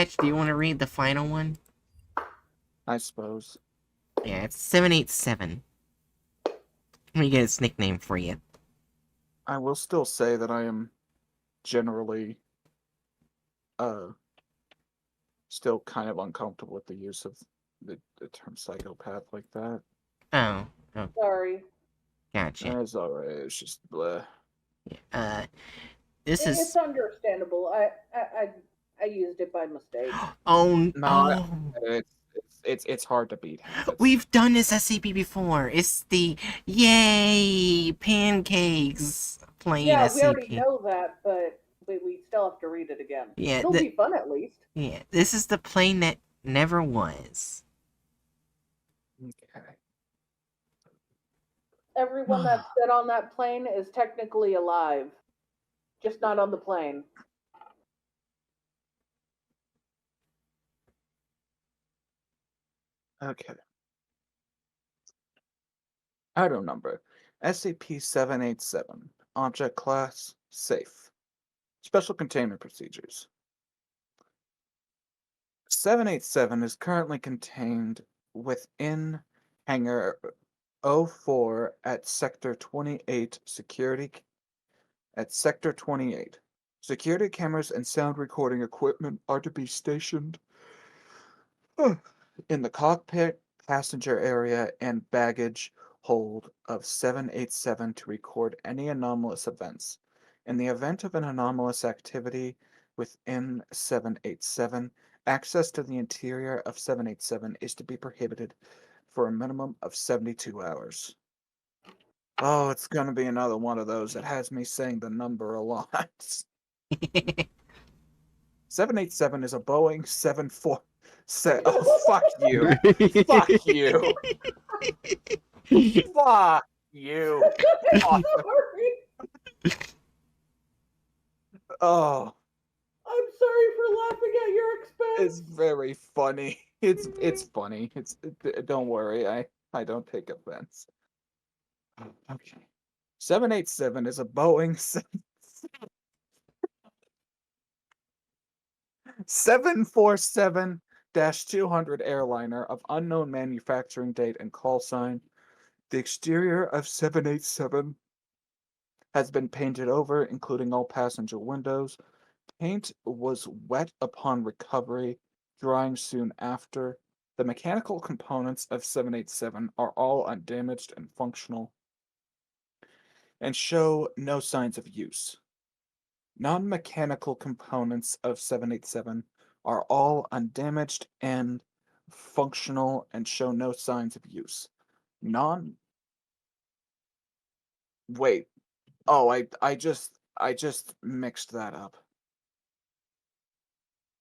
Patch, do you want to read the final one? I suppose. Yeah, it's 787. Let me get its nickname for you. I will still say that I am generally still kind of uncomfortable with the use of the term psychopath like that. Oh, Sorry. gotcha. It's alright, it's just bleh. This is... It's understandable. I used it by mistake. Oh, No, it's hard to beat. We've done this SCP before. It's the Yay Pancakes plane Yeah, SCP. we already know that, but we still have to read it again. Yeah, It'll be fun at least. Yeah, this is the plane that never was. Okay. Everyone that's been on that plane is technically alive, just not on the plane. Okay. Item number SCP-787. Object class safe. Special containment procedures. 787 is currently contained within Hangar 04 at Sector 28 Sector 28. Security cameras and sound recording equipment are to be stationed in the cockpit, passenger area, and baggage hold of 787 to record any anomalous events. In the event of an anomalous activity within 787, access to the interior of 787 is to be prohibited for a minimum of 72 hours. Oh, it's going to be another one of those that has me saying the number a lot. 787 is a Boeing 74... Oh, fuck you. Fuck you. Fuck you. Oh. I'm sorry for laughing at your expense. It's very funny. It's funny. Don't worry. I don't take offense. Okay. 787 is a Boeing 747-200 airliner of unknown manufacturing date and call sign. The exterior of 787 has been painted over, including all passenger windows. Paint was wet upon recovery, drying soon after. The mechanical components of 787 are all undamaged and functional, and show no signs of use. Non-mechanical components of 787 are all undamaged and functional and show no signs of use. Wait. Oh, I just mixed that up.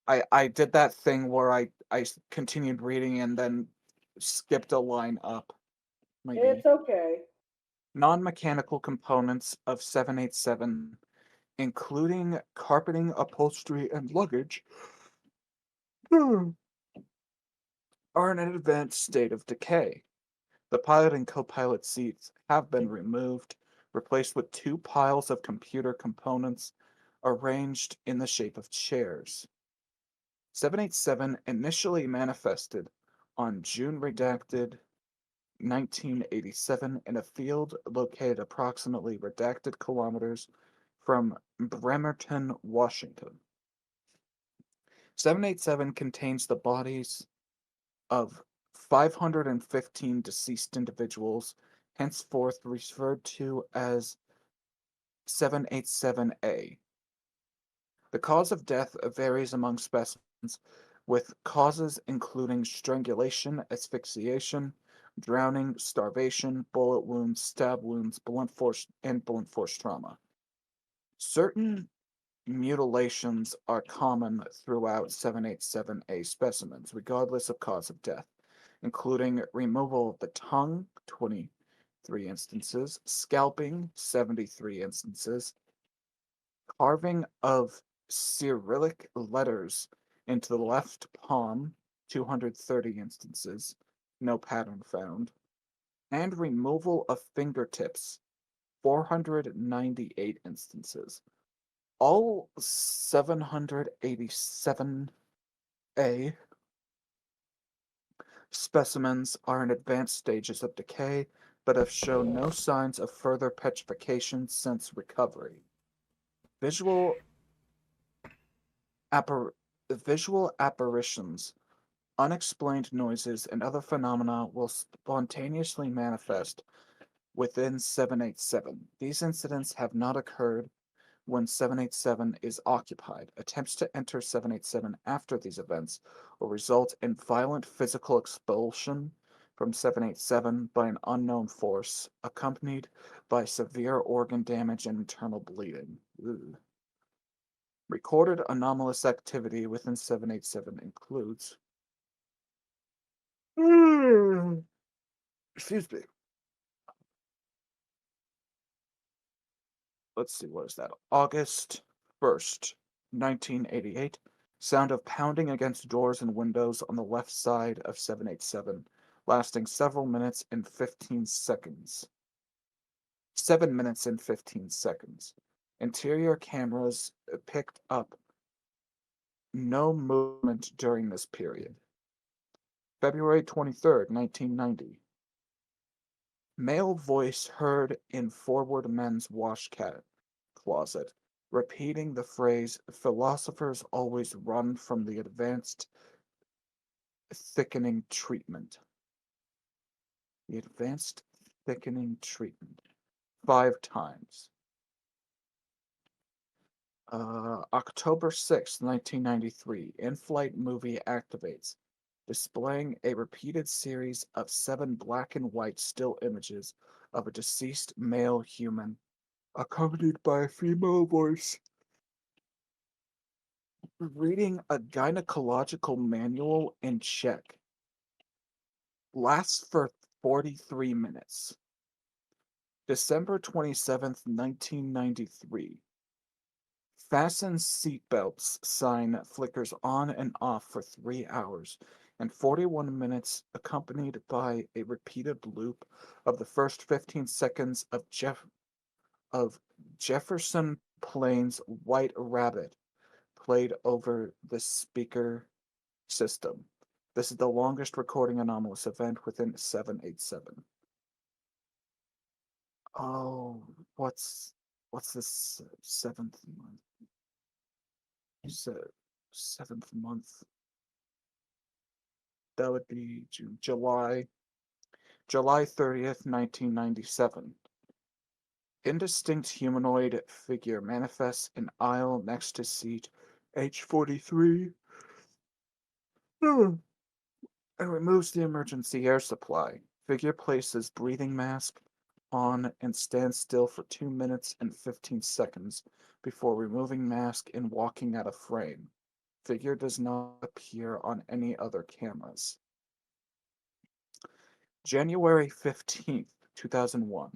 I did that thing where I continued reading and then skipped a line up. Maybe. It's okay. Non-mechanical components of 787, including carpeting, upholstery, and luggage, are in an advanced state of decay. The pilot and co-pilot seats have been removed, replaced with two piles of computer components arranged in the shape of chairs. 787 initially manifested on June redacted 1987 in a field located approximately redacted kilometers from Bremerton, Washington. 787 contains the bodies of 515 deceased individuals, henceforth referred to as 787A. The cause of death varies among specimens, with causes including strangulation, asphyxiation, drowning, starvation, bullet wounds, stab wounds, blunt force trauma. Certain mutilations are common throughout 787A specimens, regardless of cause of death, including removal of the tongue, 23 instances, scalping, 73 instances, carving of Cyrillic letters into the left palm, 230 instances, no pattern found, and removal of fingertips, 498 instances. All 787 A. Specimens are in advanced stages of decay, but have shown no signs of further petrification since recovery. Visual, appar- visual apparitions, unexplained noises, and other phenomena will spontaneously manifest within 787. These incidents have not occurred when 787 is occupied. Attempts to enter 787 after these events will result in violent physical expulsion from 787 by an unknown force, accompanied by severe organ damage and internal bleeding. Ugh. Recorded anomalous activity within 787 includes. Excuse me. Let's see, what is that? August 1st, 1988. Sound of pounding against doors and windows on the left side of 787, lasting several minutes and 15 seconds. 7 minutes and 15 seconds. Interior cameras picked up no movement during this period. February 23rd, 1990. Male voice heard in forward men's wash closet, repeating the phrase, philosophers always run from the advanced thickening treatment. The advanced thickening treatment. 5 times. October 6, 1993. In-flight movie activates, displaying a repeated series of 7 black and white still images of a deceased male human, accompanied by a female voice reading a gynecological manual in Czech. Lasts for 43 minutes. December 27th, 1993. Fasten seatbelts sign flickers on and off for 3 hours and 41 minutes, accompanied by a repeated loop of the first 15 seconds of Jefferson Plains White Rabbit played over the speaker system. This is the longest recording anomalous event within 787. Oh, what's this 7th month? Seventh month. That would be June, July 30th, 1997. Indistinct humanoid figure manifests in aisle next to seat H43 and removes the emergency air supply. Figure places breathing mask on and stands still for 2 minutes and 15 seconds before removing mask and walking out of frame. Figure does not appear on any other cameras. January 15th, 2001.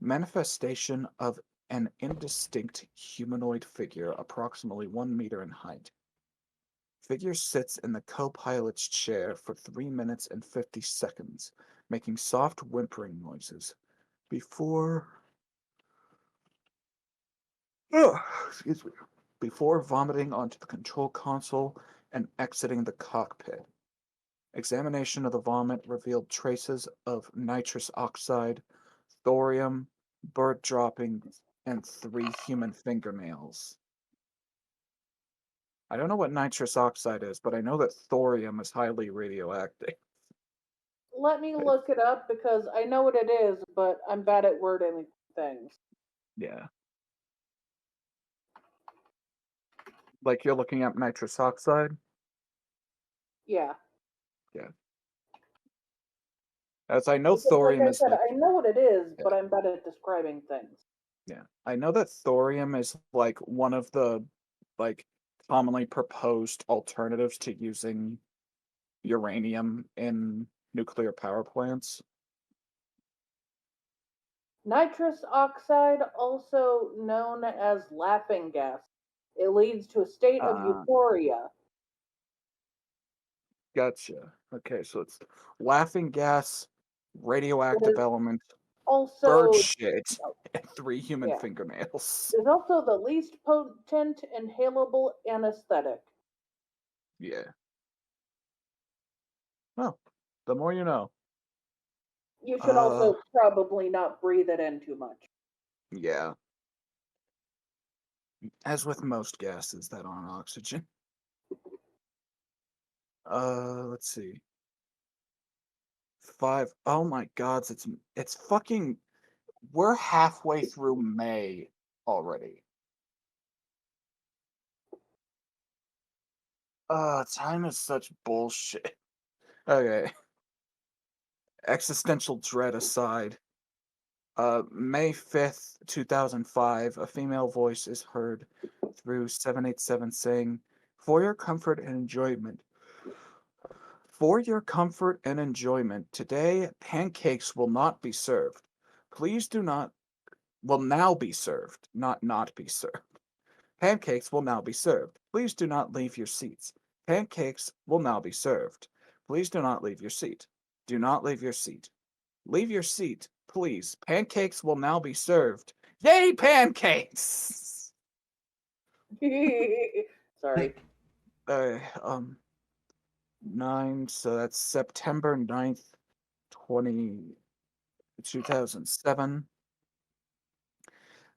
Manifestation of an indistinct humanoid figure approximately 1 meter in height. Figure sits in the co-pilot's chair for 3 minutes and 50 seconds, making soft whimpering noises before before vomiting onto the control console and exiting the cockpit. Examination of the vomit revealed traces of nitrous oxide, thorium, bird droppings, and 3 human fingernails. I don't know what nitrous oxide is, but I know that thorium is highly radioactive. Let me look it up because I know what it is, but I'm bad at wording things. Yeah. Like you're looking at nitrous oxide? Yeah. Yeah. As I know Because, like thorium I is said, like, I know what it is, yeah. but I'm bad at describing things. Yeah. I know that thorium is like one of the like commonly proposed alternatives to using uranium in nuclear power plants. Nitrous oxide, also known as laughing gas. It leads to a state of Uh, euphoria. Gotcha. Okay, so it's laughing gas, It radioactive is element, bird also, shit, and 3 human yeah, fingernails. it's also the least potent inhalable anesthetic. Yeah. The more you know. You should also probably not breathe it in too much. Yeah. As with most gases that aren't oxygen. Let's see. 5. Oh my god, it's fucking. We're halfway through May already. Time is such bullshit. Okay. Existential dread aside. May 5th, 2005, a female voice is heard through 787 saying, For your comfort and enjoyment, today pancakes will not be served. Please do not, will now be served, not be served. Pancakes will now be served. Please do not leave your seats. Pancakes will now be served. Please do not leave your seat. Do not leave your seat. Leave your seat, please. Pancakes will now be served. Yay, pancakes! Sorry. 9, so that's September 9th, 2007.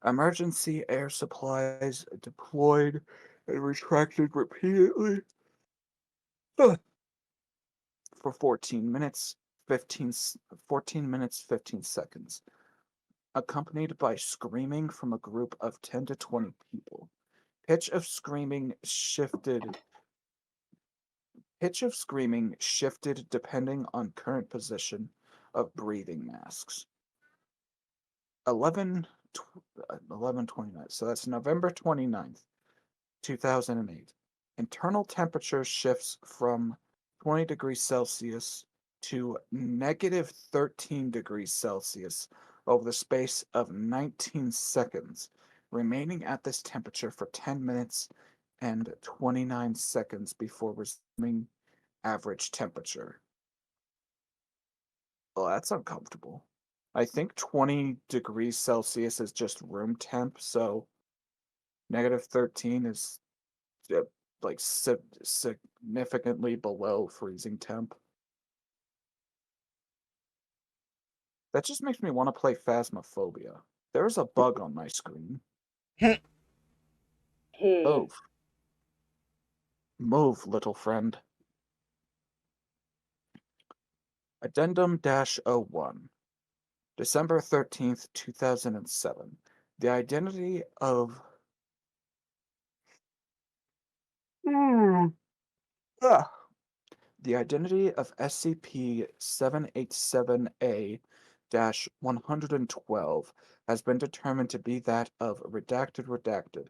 Emergency air supplies deployed and retracted repeatedly for 14 minutes, 15 seconds, accompanied by screaming from a group of 10 to 20 people. Pitch of screaming shifted depending on current position of breathing masks. 11:29. So that's November 29th, 2008. Internal temperature shifts from 20 degrees Celsius to negative 13 degrees Celsius over the space of 19 seconds, remaining at this temperature for 10 minutes and 29 seconds before resuming average temperature. Well, that's uncomfortable. I think 20 degrees Celsius is just room temp, so negative 13 is like significantly below freezing temp. That just makes me want to play Phasmophobia. There's a bug on my screen. Move. Move, little friend. Addendum -01. December 13th, 2007. The identity of The identity of SCP-787A-112 has been determined to be that of redacted,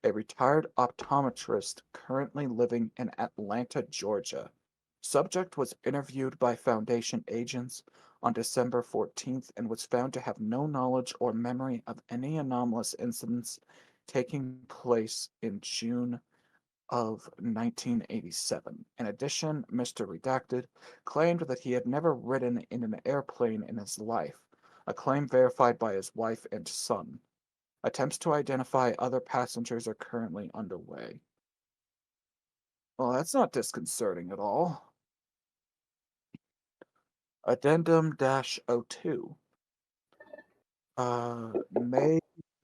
a retired optometrist currently living in Atlanta, Georgia. Subject was interviewed by Foundation agents on December 14th and was found to have no knowledge or memory of any anomalous incidents taking place in June of 1987. In addition, Mr. Redacted claimed that he had never ridden in an airplane in his life, a claim verified by his wife and son. Attempts to identify other passengers are currently underway. Well, that's not disconcerting at all. Addendum -02. May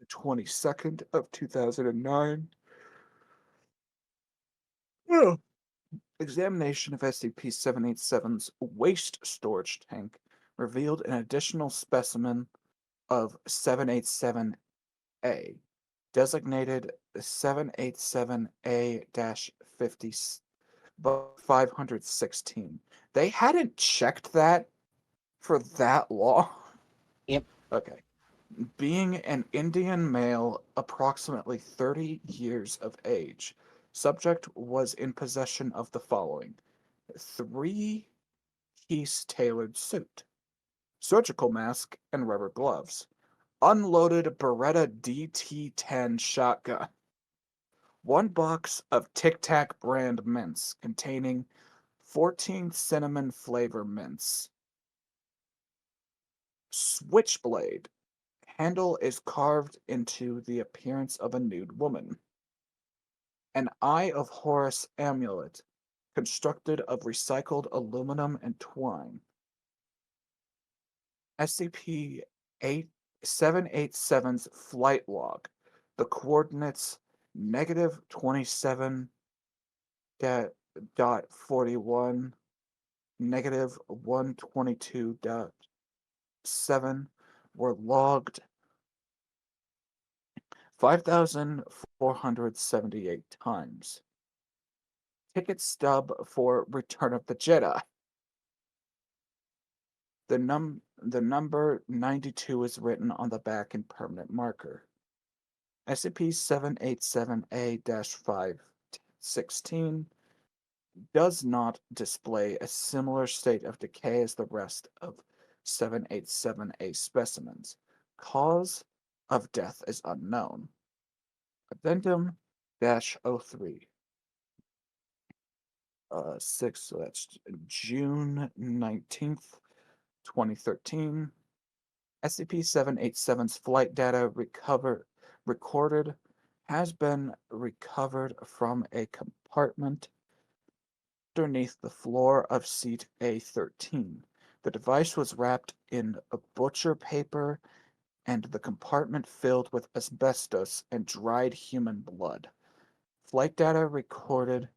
22nd of 2009. Oh. Examination of SCP-787's waste storage tank revealed an additional specimen of 787A, designated 787A-516. They hadn't checked that for that long. Yep. Okay. Being an Indian male, approximately 30 years of age, subject was in possession of the following: 3-piece tailored suit, surgical mask and rubber gloves, unloaded Beretta DT-10 shotgun, 1 box of Tic Tac brand mints containing 14 cinnamon flavor mints, switchblade. Handle is carved into the appearance of a nude woman. An Eye of Horus amulet constructed of recycled aluminum and twine. SCP-787's flight log. The coordinates -27.41, -122.7 were logged 5,478 times. Ticket stub for Return of the Jedi. The number 92 is written on the back in permanent marker. SCP-787A-516 does not display a similar state of decay as the rest of 787A specimens. Cause of death is unknown. Addendum-03. 6, so that's June 19th, 2013. SCP-787's flight data recorded has been recovered from a compartment underneath the floor of seat A13. The device was wrapped in a butcher paper and the compartment filled with asbestos and dried human blood. Flight data recorded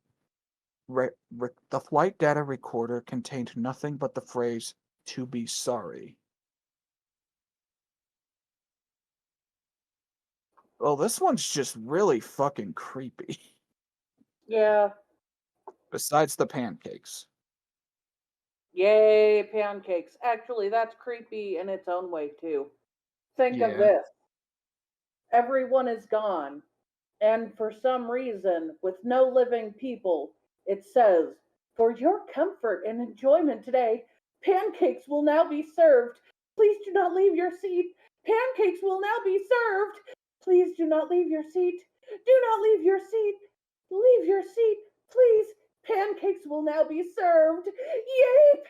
the flight data recorder contained nothing but the phrase, "to be sorry." Well, this one's just really fucking creepy. Yeah. Besides the pancakes. Yay, pancakes. Actually, that's creepy in its own way, too. Think of Yeah. this. Everyone is gone. And for some reason, with no living people, it says, "For your comfort and enjoyment today, pancakes will now be served. Please do not leave your seat. Pancakes will now be served. Please do not leave your seat. Do not leave your seat. Leave your seat, please. Pancakes will now be served. Yay,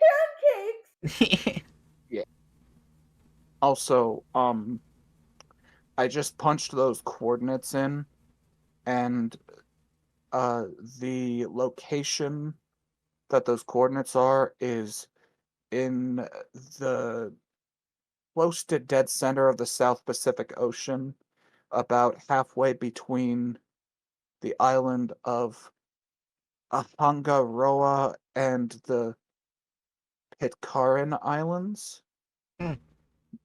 pancakes!" Yeah. Also, I just punched those coordinates in, and the location that those coordinates are is in the close to dead center of the South Pacific Ocean, about halfway between the island of Ahangaroa and the Pitcairn Islands. Hmm.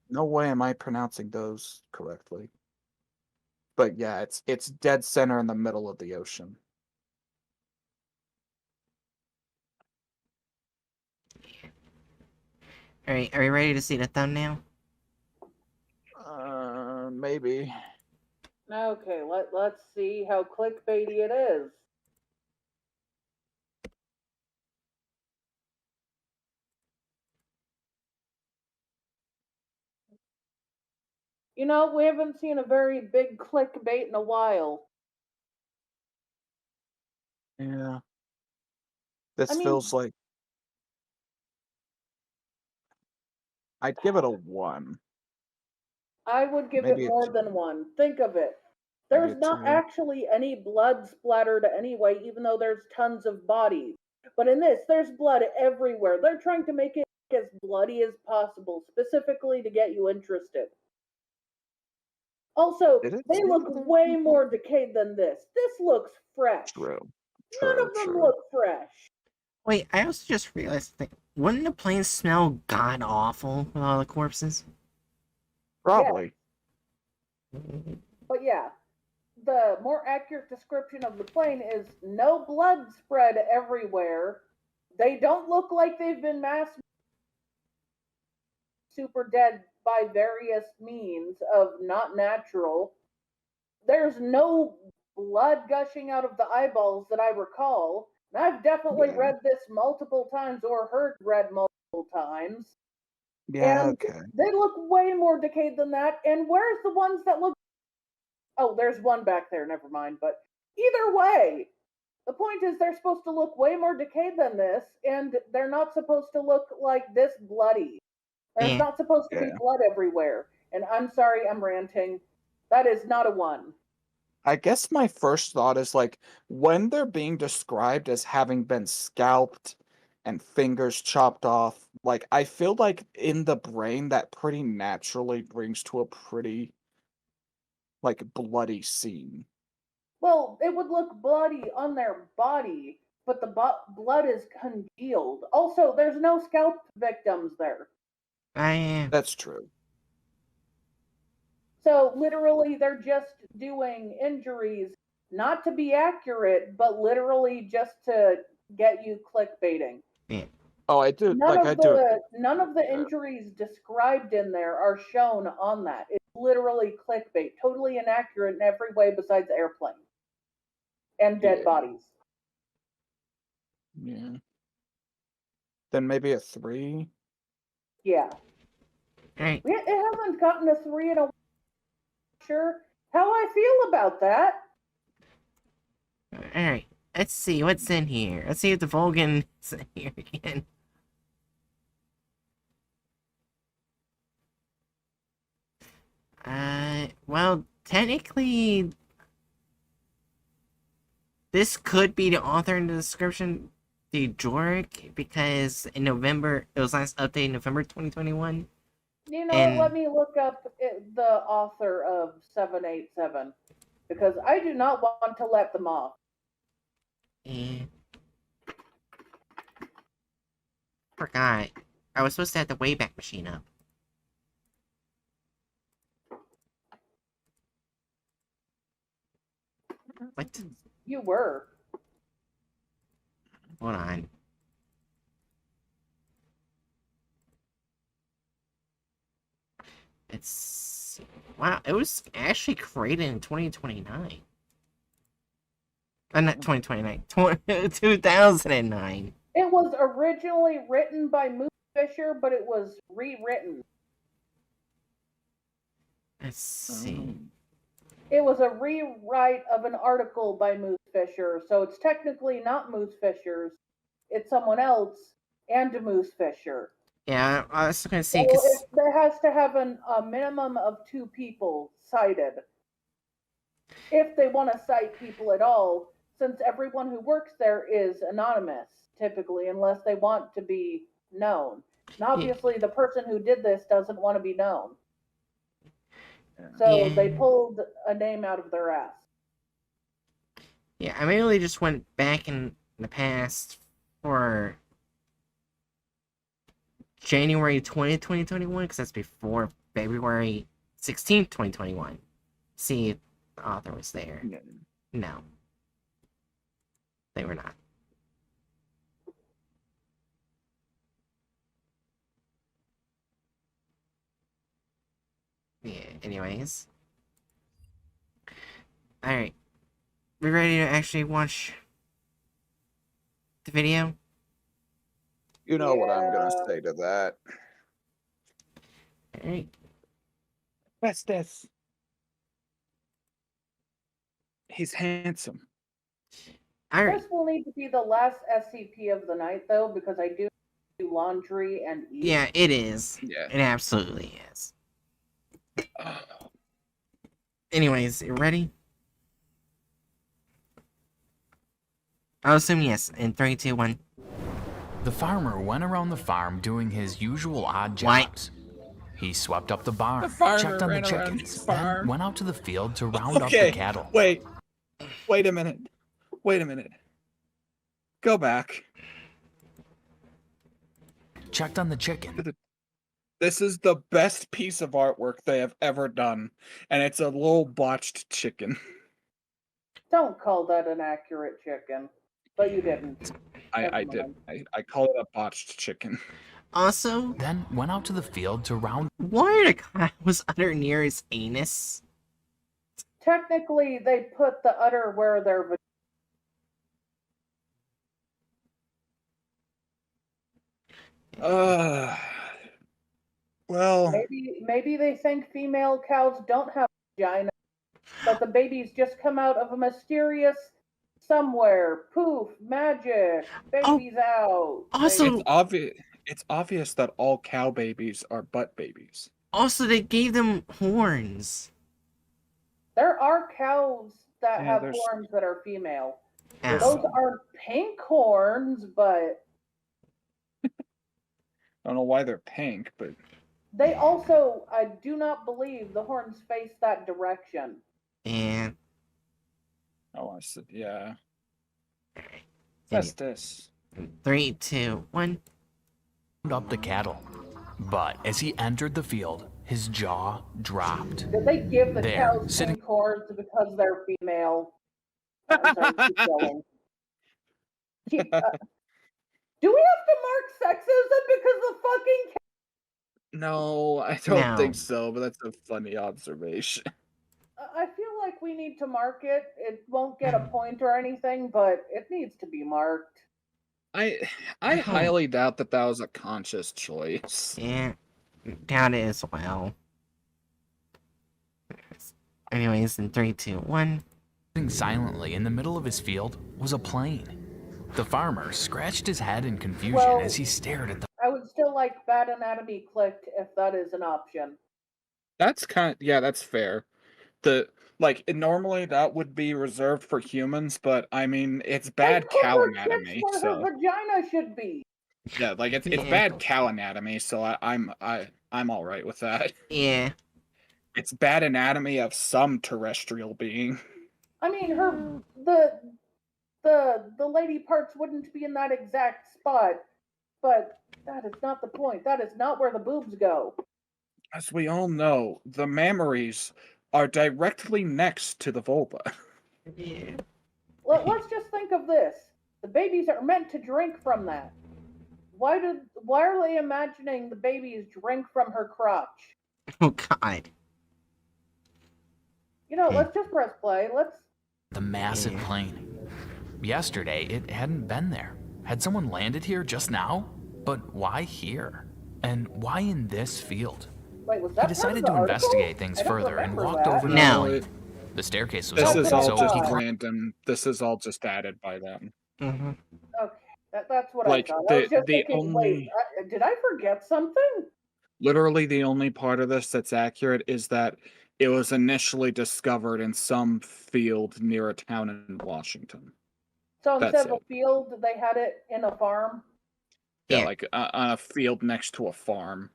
No way am I pronouncing those correctly. But yeah, it's dead center in the middle of the ocean. Alright, are we ready to see the thumbnail? Maybe. Okay, let's see how clickbaity it is. You know, we haven't seen a very big clickbait in a while. Yeah. This I mean, feels like I'd give it a 1. I would give it Maybe a more 2. than one. Think of it. Maybe There's a not 2. actually any blood splattered anyway, even though there's tons of bodies. But in this, there's blood everywhere. They're trying to make it as bloody as possible, specifically to get you interested. Also, Did it they say look other way people? more decayed than this. This looks fresh. True. None True, of them true. look fresh. Wait, I also just realized that wouldn't the plane smell god awful with all the corpses? Probably. But yeah, the more accurate description of the plane is no blood spread everywhere. They don't look like they've been mass super dead by various means of not natural. There's no blood gushing out of the eyeballs that I recall. And I've definitely Yeah. read this multiple times or heard read multiple times. Yeah, And okay. they look way more decayed than that. And where's the ones that look? Oh, there's one back there. Never mind. But either way, the point is they're supposed to look way more decayed than this, and they're not supposed to look like this bloody. There's Yeah. not supposed to be Yeah. blood everywhere. And I'm sorry, I'm ranting. That is not a 1. I guess my first thought is like when they're being described as having been scalped and fingers chopped off, like I feel like in the brain that pretty naturally brings to a pretty like bloody scene. Well, it would look bloody on their body, but the blood is congealed. Also, there's no scalp victims there. That's true. So literally, they're just doing injuries, not to be accurate, but literally just to get you clickbaiting. Yeah. Oh, I do. None Like of I do. none of the injuries described in there are shown on that. It's literally clickbait, totally inaccurate in every way besides airplane and dead Yeah. bodies. Yeah. Then maybe a 3. Yeah, Alright. it hasn't gotten a 3 in a sure how I feel about that. Alright. Let's see what's in here. Let's see if the Vulcan is in here again. Well, technically, this could be the author in the description, the Joric, because in November, it was last updated in November 2021. You know, And- let me look up the author of 787 because I do not want to let them off. And forgot. I was supposed to have the Wayback Machine up. What? You were. Hold on. It's... Wow, it was actually created in 2029. Not 2029. 2009. It was originally written by Moose Fisher, but it was rewritten. Let's see. It was a rewrite of an article by Moose Fisher, so it's technically not Moose Fisher's. It's someone else and Moose Fisher. Yeah, I was gonna say, So because... there has to have a minimum of 2 people cited. If they want to cite people at all, since everyone who works there is anonymous, typically, unless they want to be known. And obviously, the person who did this doesn't want to be known. So they pulled a name out of their ass. Yeah, I mainly just went back in the past for January 20th, 2021, because that's before February 16th, 2021. See if the author was there. No. They were not. Yeah, anyways. Alright. We ready to actually watch the video? You know what I'm gonna say to that. Alright. What's this? He's handsome. Alright. This will need to be the last SCP of the night, though, because I do laundry and eat. Yeah, it is. Yeah. It absolutely is. Anyways, you ready? I'll assume yes. In 3, 2, 1. The farmer went around the farm doing his usual odd jobs. He swept up the barn, checked on the chickens, then went out to the field to round up the cattle. Wait a minute. Go back. Checked on the chicken. This is the best piece of artwork they have ever done, and it's a little botched chicken. Don't call that an accurate chicken, but you didn't. I did. I call it a botched chicken. Also, Then went out to the field to round. why are the cows under near his anus? Technically, they put the udder where their Well, maybe they think female cows don't have vagina, but the babies just come out of a mysterious somewhere. Poof, magic, baby's out. Also- it's obvious that all cow babies are butt babies. Also, they gave them horns. There are cows that Yeah, have there's- horns that are female. Ow. Those are pink horns, but I don't know why they're pink, but they also, I do not believe the horns face that direction. And oh, I said, yeah. alright. That's this. 3, 2, 1. Up the cattle. But as he entered the field, his jaw dropped. Did they give the There, cows sitting- pink horns because they're female? I'm sorry, keep going. Do we have to mark sexism because the fucking No, I don't No. think so, but that's a funny observation. I feel like we need to mark it. It won't get a point or anything, but it needs to be marked. I highly doubt that was a conscious choice. Yeah, doubt it as well. Anyways, in 3, 2, 1. Sitting silently in the middle of his field was a plane. The farmer scratched his head in confusion Well- as he stared at the I would still like bad anatomy clicked if that is an option. That's that's fair. Normally that would be reserved for humans, but I mean it's bad They put cow her tits anatomy, where so her vagina should be. yeah, like it's Yeah. bad cow anatomy, so I'm all right with that. Yeah. It's bad anatomy of some terrestrial being. I mean, her the lady parts wouldn't be in that exact spot, but that is not the point. That is not where the boobs go. As we all know, the mammaries are directly next to the vulva. Yeah. Let's just think of this. The babies are meant to drink from that. Why are they imagining the babies drink from her crotch? Oh God. You know, let's just press play. the massive Yeah. plane. Yesterday, it hadn't been there. Had someone landed here just now? But why here? And why in this field? Wait, was He that part of decided the to article? investigate things I don't further and remember walked that. over to No. the plane. The staircase was This open, is Oh, all so just he- random. This is all just added by them. Mm-hmm. Okay, that's what Like, I thought. I was just the thinking, only- wait, did I forget something? Literally, the only part of this that's accurate is that it was initially discovered in some field near a town in Washington. So That's instead of a it. field, they had it in a farm. Yeah, Yeah. like on a field next to a farm.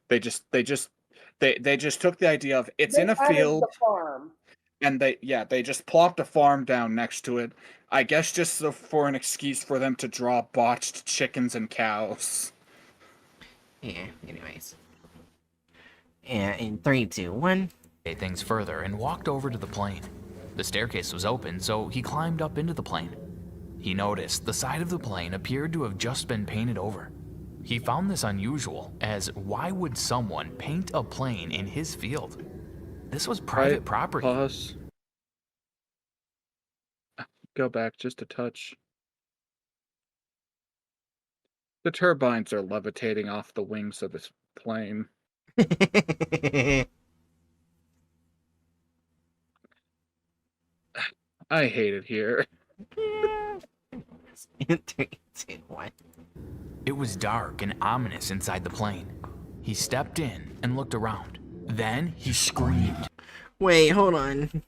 They just took the idea of it's They in a added field, the farm. and they just plopped a farm down next to it. I guess just so for an excuse for them to draw botched chickens and cows. Yeah. Anyways. Yeah. In 3, 2, 1. things further and walked over to the plane. The staircase was open, so he climbed up into the plane. He noticed the side of the plane appeared to have just been painted over. He found this unusual, as why would someone paint a plane in his field? This was private property. Pause. Go back just a touch. The turbines are levitating off the wings of this plane. I hate it here. In 3, 2, 1. It was dark and ominous inside the plane. He stepped in and looked around. Then he screamed. Wait, hold on.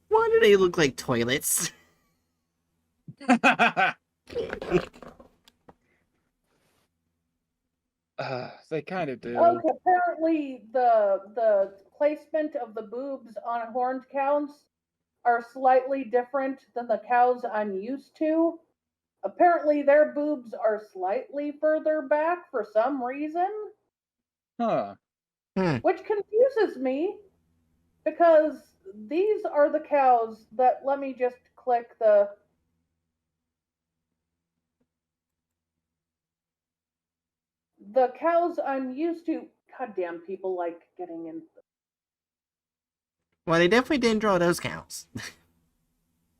Why do they look like toilets? They kind of do. Okay, apparently the placement of the boobs on horned cows are slightly different than the cows I'm used to. Apparently their boobs are slightly further back for some reason, Huh. which confuses me because these are the cows that, let me just click the cows I'm used to. Goddamn, people like getting in. Well, they definitely didn't draw those cows.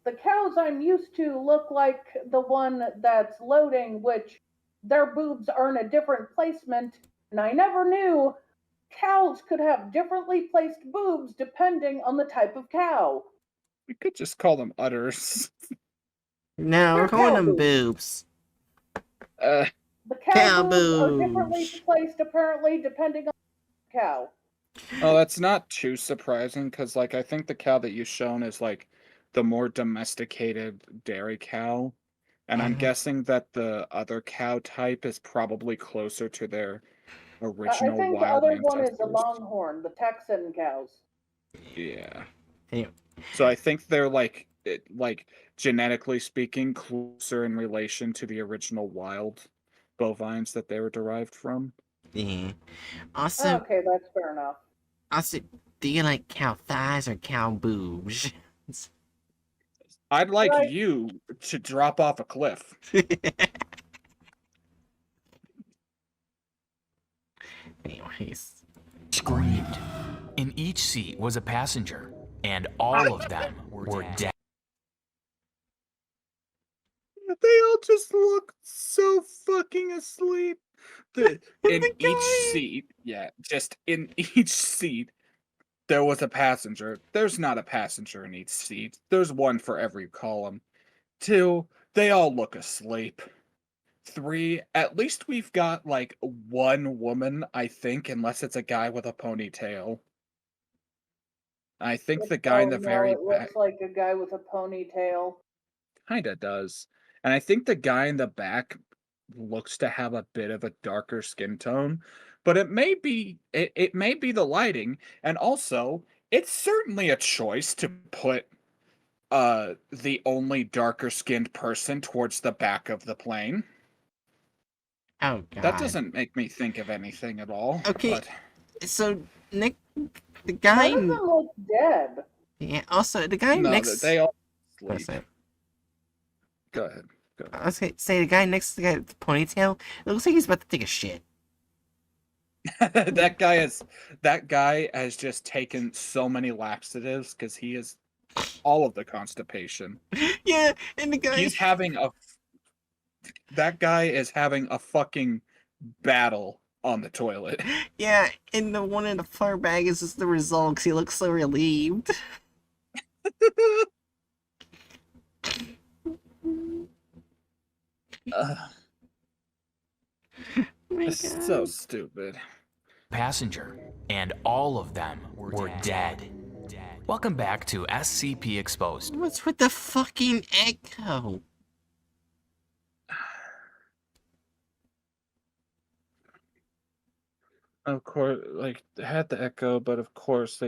The cows I'm used to look like the one that's loading, which their boobs are in a different placement, and I never knew cows could have differently placed boobs depending on the type of cow. We could just call them udders. No, we're They're calling cow them boobs. boobs. The cow, Cow boobs are boobs. differently placed apparently depending on the cow. Oh, that's not too surprising because, like, I think the cow that you've shown is like the more domesticated dairy cow, and I'm Mhm. guessing that the other cow type is probably closer to their I original think the wild other one is the ancestors. Longhorn, the Texan cows. Yeah. Anyway, So I think they're like genetically speaking, closer in relation to the original wild bovines that they were derived from. yeah. Also, Okay, that's fair enough. also, do you like cow thighs or cow boobs? I'd like Right. you to drop off a cliff. Anyways. Screamed. In each seat was a passenger, and all of them were dead. They all just look so fucking asleep. In The each guy- seat, yeah, just in each seat, there was a passenger. There's not a passenger in each seat. There's one for every column. 2, they all look asleep. 3, at least we've got like one woman, I think, unless it's a guy with a ponytail. I think the guy in Oh the no, very it back looks like a guy with a ponytail. kinda does. And I think the guy in the back looks to have a bit of a darker skin tone, but it may be the lighting, and also it's certainly a choice to put the only darker skinned person towards the back of the plane. Oh That god. doesn't make me think of anything at all. Okay. But So Nick, the guy. None of them look dead. Yeah. Also, the guy no, next. they all What's sleep. that? Go ahead. Go ahead. I was gonna say the guy next to the guy with the ponytail. It looks like he's about to take a shit. that guy has just taken so many laxatives because he is all of the constipation. Yeah, and the guy. That guy is having a fucking battle on the toilet. Yeah, and the one in the flour bag is just the result because he looks so relieved. Oh my It's God. so stupid. Passenger, and all of them were dead. Welcome back to SCP Exposed. What's with the fucking echo? Of course, like, they had the echo, but of course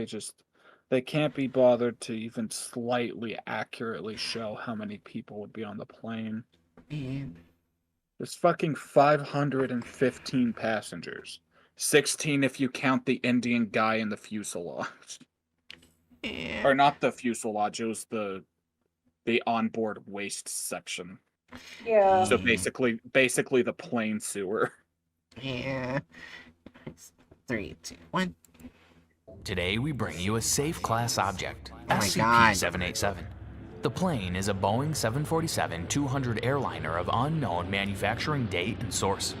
they can't be bothered to even slightly accurately show how many people would be on the plane. Man. There's fucking 515 passengers. 16 if you count the Indian guy in the fuselage. Yeah. Or not the fuselage, it was the onboard waste section. Yeah. So basically the plane sewer. Yeah. 3, 2, 1. Today we bring you a safe class object, Oh my God. SCP-787. The plane is a Boeing 747-200 airliner of unknown manufacturing date and source.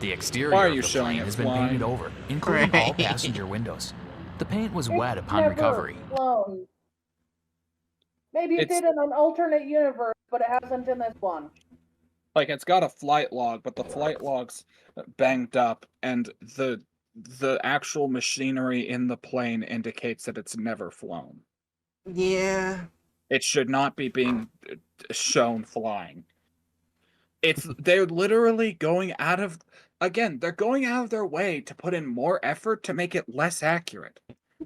The exterior Why are of you the showing plane it has been painted flying? over, including all Right. passenger windows. The paint was It's wet upon never recovery. flown. Maybe it It's- did in an alternate universe, but it hasn't in this one. Like, it's got a flight log, but the flight log's banged up, and the actual machinery in the plane indicates that it's never flown. Yeah. It should not be being shown flying. They're literally going out of they're going out of their way to put in more effort to make it less accurate.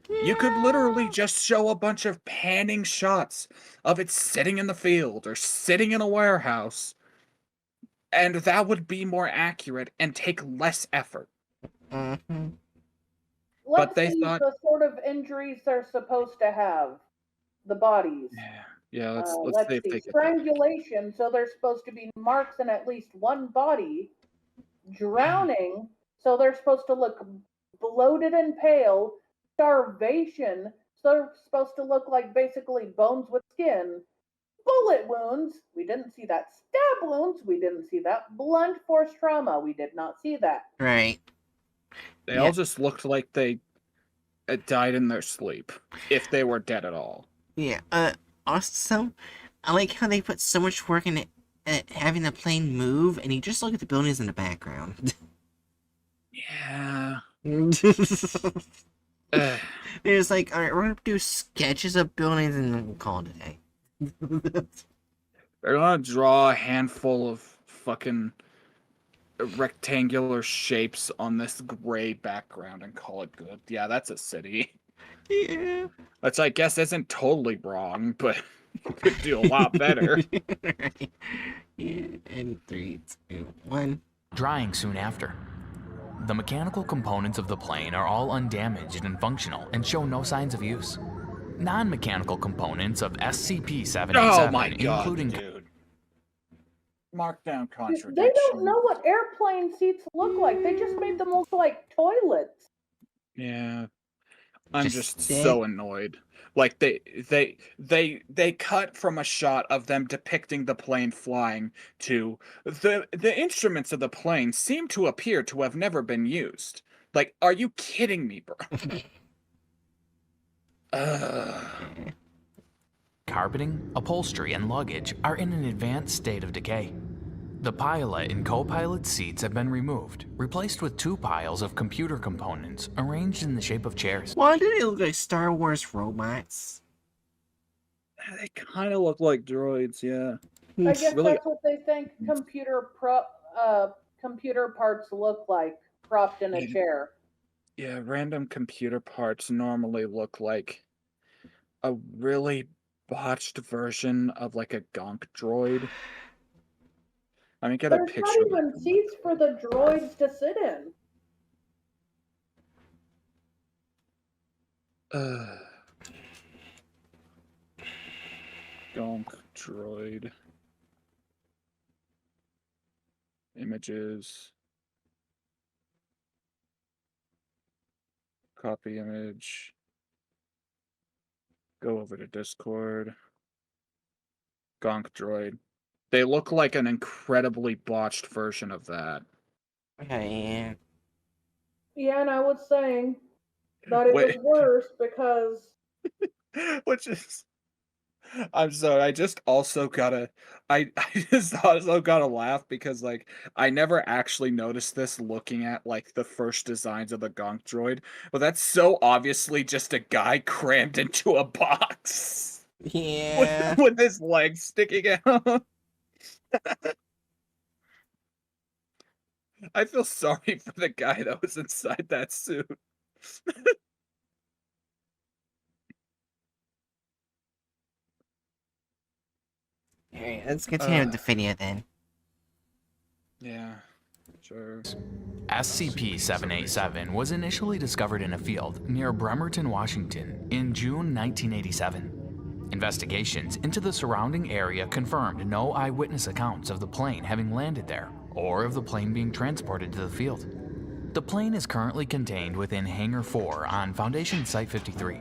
You could literally just show a bunch of panning shots of it sitting in the field or sitting in a warehouse, and that would be more accurate and take less effort. Mm-hmm. Let's they see thought- the sort of injuries they're supposed to have. The bodies. Yeah, let's see Let's if see. they get that. Strangulation, so there's supposed to be marks in at least one body. Drowning, so they're supposed to look bloated and pale. Starvation, so they're supposed to look like basically bones with skin. Bullet wounds, we didn't see that. Stab wounds, we didn't see that. Blunt force trauma, we did not see that. Right. They Yeah. all just looked like they died in their sleep, if they were dead at all. Yeah. Also, I like how they put so much work in it, having the plane move, and you just look at the buildings in the background. Yeah. They're just like, all right, we're gonna do sketches of buildings and then we'll call it a day. They're gonna draw a handful of fucking rectangular shapes on this gray background and call it good. Yeah, that's a city. Yeah. Which I guess isn't totally wrong, but you could do a lot better. Right. Yeah. And 3, 2, 1. Drying soon after. The mechanical components of the plane are all undamaged and functional and show no signs of use. Non-mechanical components of SCP-787, Oh my god, including dude. Markdown They contradiction. don't know what airplane seats look like. They just made them look like toilets. Yeah. I'm just stick. so annoyed. Like they cut from a shot of them depicting the plane flying to the instruments of the plane seem to appear to have never been used. Like, are you kidding me, bro? carpeting, upholstery, and luggage are in an advanced state of decay. The pilot and co-pilot seats have been removed, replaced with 2 piles of computer components arranged in the shape of chairs. Why do they look like Star Wars robots? They kind of look like droids, yeah. I guess Really- that's what they think computer parts look like, propped in a Yeah. chair. Yeah, random computer parts normally look like a really botched version of like a gonk droid. Let me get But a it's picture. not even seats for the droids to sit in. Gonk droid. Images. Copy image. Go over to Discord. Gonk droid. They look like an incredibly botched version of that. Okay. Yeah, and I was saying that it Wait. was worse because Which is, I'm sorry, I just also gotta I just also gotta laugh because like I never actually noticed this looking at like the first designs of the Gonk droid, but that's so obviously just a guy crammed into a box Yeah. with his legs sticking out. I feel sorry for the guy that was inside that suit. Alright, let's continue with the video then. Yeah, sure. SCP-787 was initially discovered in a field near Bremerton, Washington in June 1987. Investigations into the surrounding area confirmed no eyewitness accounts of the plane having landed there or of the plane being transported to the field. The plane is currently contained within Hangar 4 on Foundation Site 53.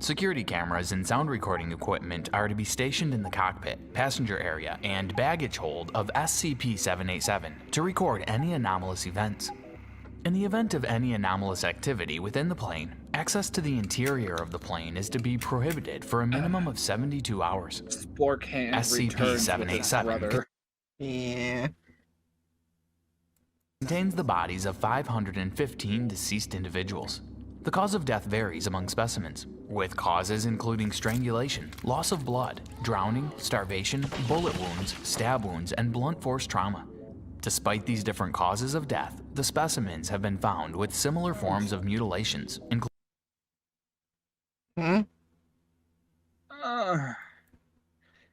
Security cameras and sound recording equipment are to be stationed in the cockpit, passenger area, and baggage hold of SCP-787 to record any anomalous events. In the event of any anomalous activity within the plane, access to the interior of the plane is to be prohibited for a minimum of 72 hours. Spork hand returns with his brother. Yeah. Contains the bodies of 515 deceased individuals. The cause of death varies among specimens, with causes including strangulation, loss of blood, drowning, starvation, bullet wounds, stab wounds, and blunt force trauma. Despite these different causes of death, the specimens have been found with similar forms of mutilations, including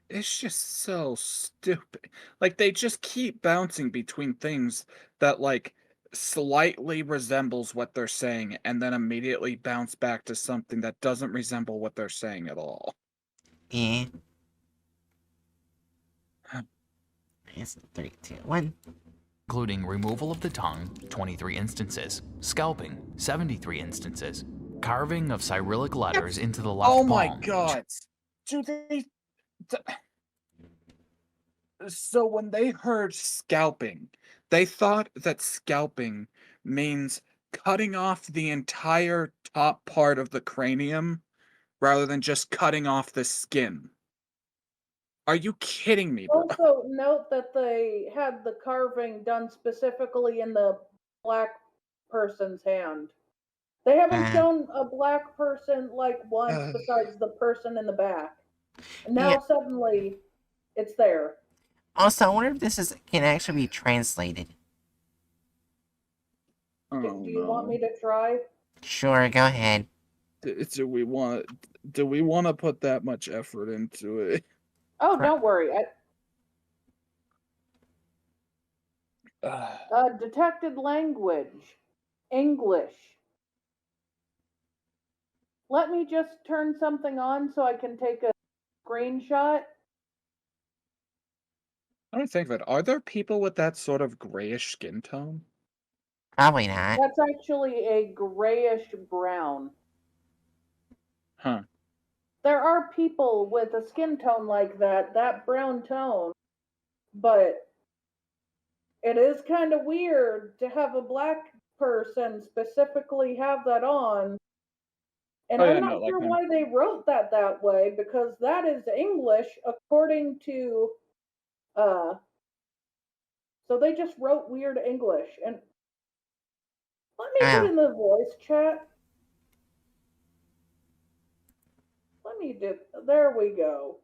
It's just so stupid. Like, they just keep bouncing between things that, like, slightly resembles what they're saying, and then immediately bounce back to something that doesn't resemble what they're saying at all. Yeah. It's 3, 2, 1. removal of the tongue, 23 instances, scalping, 73 instances, carving of Cyrillic letters into the left Oh palm. my god! Do they... So when they heard scalping, they thought that scalping means cutting off the entire top part of the cranium rather than just cutting off the skin. Are you kidding me, bro? also note that they had the carving done specifically in the black person's hand. They haven't Uh, shown a black person like once besides the person in the back. And now Yeah. suddenly it's there. Also, I wonder if this can actually be translated. Do you want me to try? Sure, go ahead. Do we want to put that much effort into it? Oh, don't worry. Detected language. English. Let me just turn something on so I can take a screenshot. I don't think that. Are there people with that sort of grayish skin tone? Probably not. That's actually a grayish brown. Huh. There are people with a skin tone like that brown tone, but it is kind of weird to have a black person specifically have that on. And Oh, I'm yeah, not no, like sure that. why they wrote that way because that is English according to so they just wrote weird English. And let me put Oh. in the voice chat. Let me do. There we go.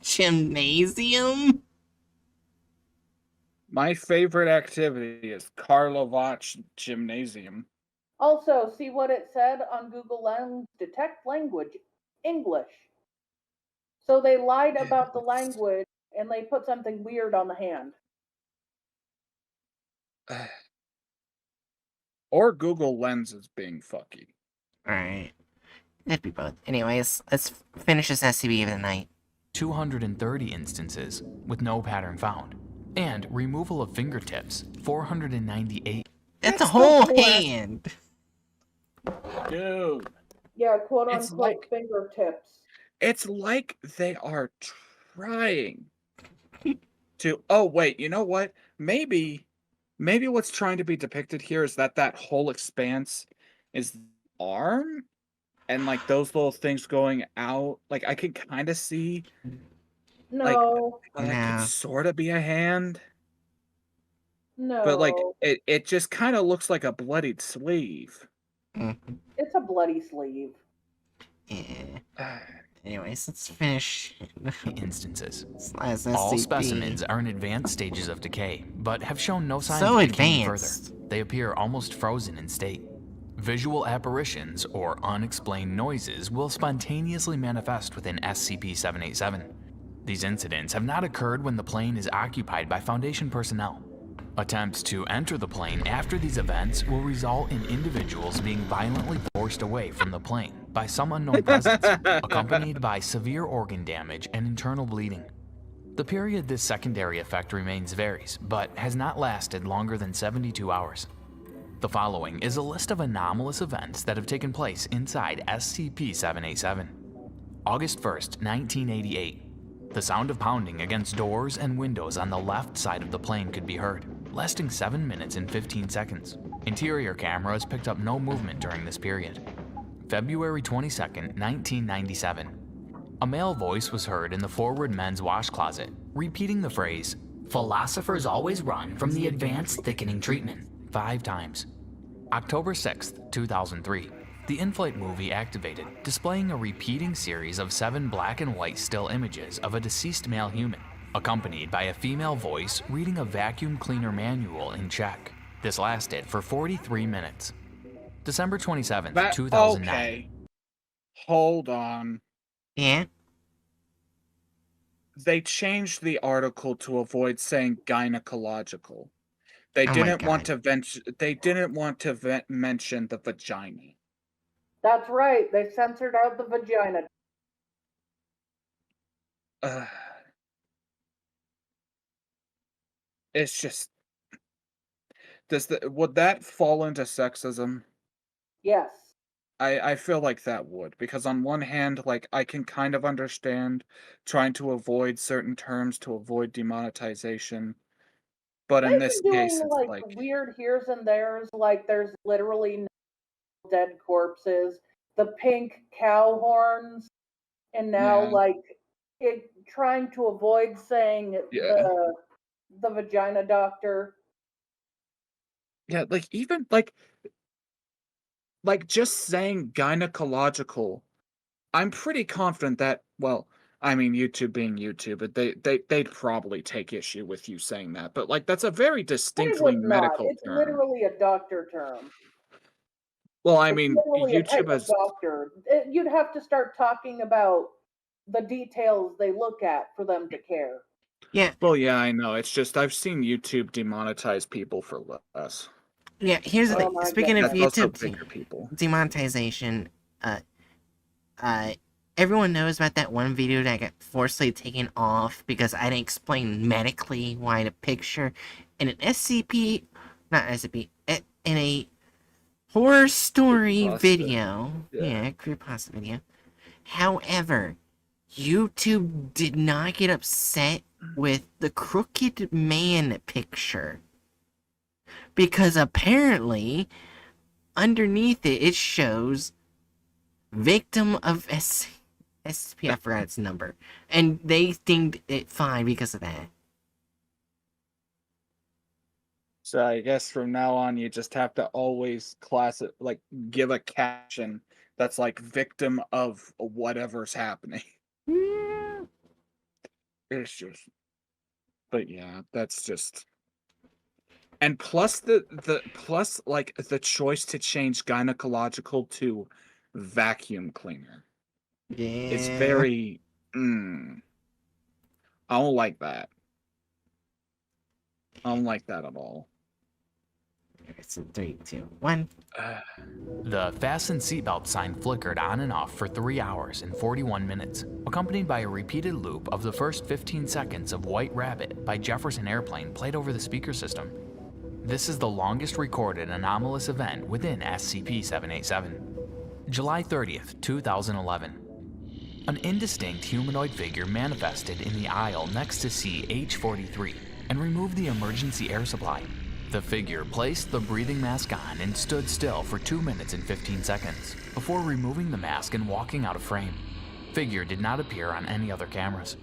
Gymnasium? My favorite activity is Karlovac Gymnasium. Also, see what it said on Google Lens? Detect language, English. So they lied about the language and they put something weird on the hand. Or Google Lens is being fucky. Alright. It'd be both. Anyways, let's finish this SCP of the night. 230 instances with no pattern found. And removal of fingertips, 498. That's a That's whole the whole hand! Dude. Yeah, quote It's unquote like- fingertips. It's like they are trying to. Oh, wait, you know what? Maybe what's trying to be depicted here is that whole expanse is the arm, and like those little things going out. Like I can kind of see, No, that could No. sort of be a hand, no. but like it just kind of looks like a bloodied sleeve. Mm, It's a bloody sleeve. yeah. Anyways, let's finish Instances. this last All SCP. specimens are in advanced stages of decay, but have shown no signs So of decaying advanced. further. They appear almost frozen in state. Visual apparitions or unexplained noises will spontaneously manifest within SCP-787. These incidents have not occurred when the plane is occupied by Foundation personnel. Attempts to enter the plane after these events will result in individuals being violently forced away from the plane by some unknown presence, accompanied by severe organ damage and internal bleeding. The period this secondary effect remains varies, but has not lasted longer than 72 hours. The following is a list of anomalous events that have taken place inside SCP-787. August 1st, 1988. The sound of pounding against doors and windows on the left side of the plane could be heard, lasting 7 minutes and 15 seconds. Interior cameras picked up no movement during this period. February 22nd, 1997. A male voice was heard in the forward men's wash closet, repeating the phrase, "Philosophers always run from the advanced thickening treatment," 5 times. October 6th, 2003. The in-flight movie activated, displaying a repeating series of 7 black and white still images of a deceased male human, accompanied by a female voice reading a vacuum cleaner manual in Czech. This lasted for 43 minutes. December 27th, 2009. Okay. Hold on. Yeah? They changed the article to avoid saying gynecological. They Oh my didn't want God. to mention the vagina. That's right. They censored out the vagina. It's just would that fall into sexism? Yes. I feel like that would, because on one hand, like I can kind of understand trying to avoid certain terms to avoid demonetization, but in They've this been case, doing it's like like weird here's and there's, like there's literally no dead corpses, the pink cow horns, and now Yeah. like trying to avoid saying Yeah. the vagina doctor. Yeah, like even like just saying gynecological, I'm pretty confident that, well, I mean, YouTube being YouTube, but they'd probably take issue with you saying that. But like that's a very They distinctly would not. medical It's term. literally a doctor term. Well, I It's mean, literally a type YouTube of has doctor. You'd have to start talking about the details they look at for them to care. Yeah, well, yeah, I know. It's just I've seen YouTube demonetize people for less. yeah. Here's the Oh thing. my Speaking of That's also YouTube bigger people. demonetization, uh, everyone knows about that one video that got forcibly taken off because I didn't explain medically why the picture in an SCP, not SCP, in a horror story Creepypasta. video. Yeah. Yeah, creepypasta video. However, YouTube did not get upset with the crooked man picture because apparently underneath it shows victim of SCP. I forgot its number, and they deemed it fine because of that. So I guess from now on, you just have to always give a caption that's like victim of whatever's happening. Yeah. It's just, but yeah, that's just. And plus the choice to change gynecological to vacuum cleaner is Yeah. very. I don't like that. I don't like that at all. It's in 3, 2, 1. The fasten seatbelt sign flickered on and off for 3 hours and 41 minutes, accompanied by a repeated loop of the first 15 seconds of White Rabbit by Jefferson Airplane played over the speaker system. This is the longest recorded anomalous event within SCP-787. July 30th, 2011. An indistinct humanoid figure manifested in the aisle next to CH-43 and removed the emergency air supply. The figure placed the breathing mask on and stood still for 2 minutes and 15 seconds before removing the mask and walking out of frame. Figure did not appear on any other cameras.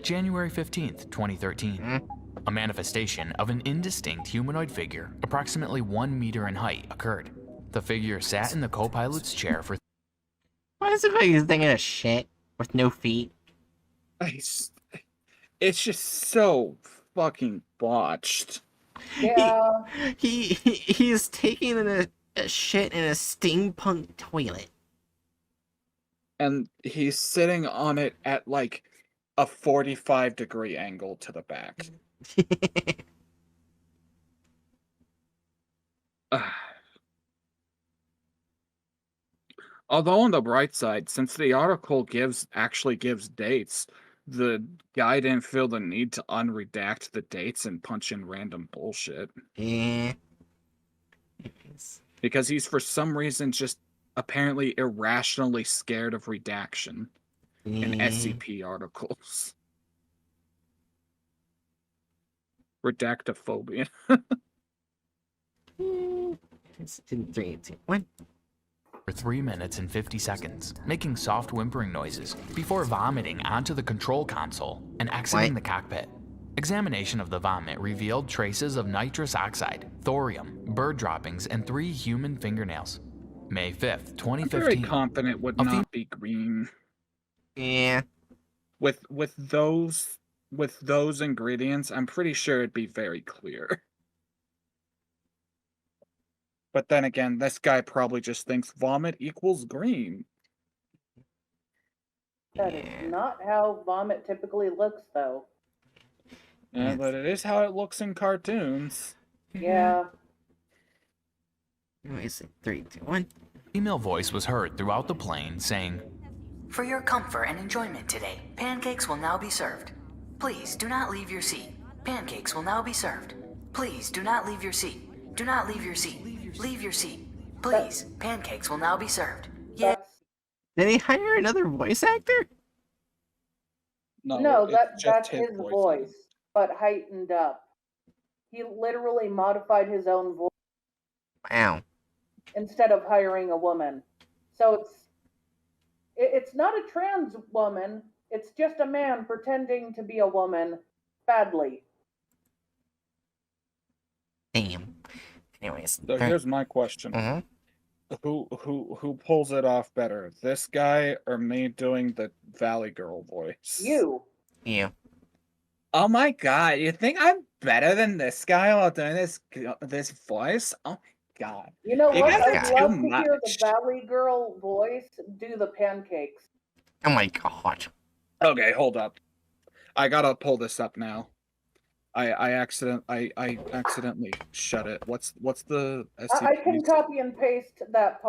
January 15th, 2013. A manifestation of an indistinct humanoid figure, approximately 1 meter in height, occurred. The figure sat in the co-pilot's chair for. Why is it like he's thinking of shit with no feet? It's just so fucking botched. Yeah. He's taking a shit in a steampunk toilet. And he's sitting on it at like a 45-degree angle to the back. Although on the bright side, since the article actually gives dates, the guy didn't feel the need to unredact the dates and punch in random bullshit. Yeah. Because he's for some reason just apparently irrationally scared of redaction in SCP articles. Redactophobia. It's in 3, 2, 1. For 3 minutes and 50 seconds, making soft whimpering noises before vomiting onto the control console and exiting the cockpit. Examination of the vomit revealed traces of nitrous oxide, thorium, bird droppings, and 3 human fingernails. May 5th, 2015. I'm very confident it would not be green. Yeah. With those ingredients, I'm pretty sure it'd be very clear. But then again, this guy probably just thinks vomit equals green. That is not how vomit typically looks, though. Yeah, but it is how it looks in cartoons. Yeah. Anyways, 3, 2, 1. Female voice was heard throughout the plane saying, "For your comfort and enjoyment today, pancakes will now be served. Please do not leave your seat. Pancakes will now be served. Please do not leave your seat. Do not leave your seat. Leave your seat. Please, pancakes will now be served." Yeah. Did he hire another voice actor? No, it's that's just his voice, but heightened up. He literally modified his own voice Wow. instead of hiring a woman. So it's not a trans woman, It's just a man pretending to be a woman badly. Damn. Anyways. So here's my question. Mhm. Who pulls it off better? This guy or me doing the Valley Girl voice? You. You. Oh my god, you think I'm better than this guy while doing this voice? Oh my god. You know You what? guys are I'd too love to hear the much. Valley Girl voice do the pancakes. Oh my god. Okay, hold up. I gotta pull this up now. I accidentally shut it. What's the SCP? I can copy and paste that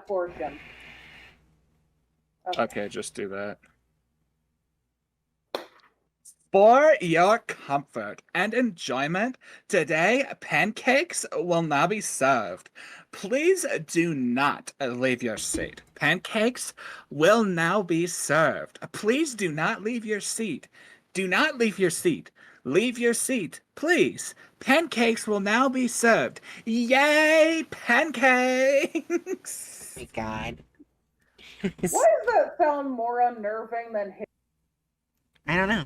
portion. Okay, just do that. For your comfort and enjoyment, today pancakes will now be served. Please do not leave your seat. Pancakes will now be served. Please do not leave your seat. Do not leave your seat. Leave your seat, please. Pancakes will now be served. Yay, pancakes! Oh my god. Why does that sound more unnerving than his? I don't know.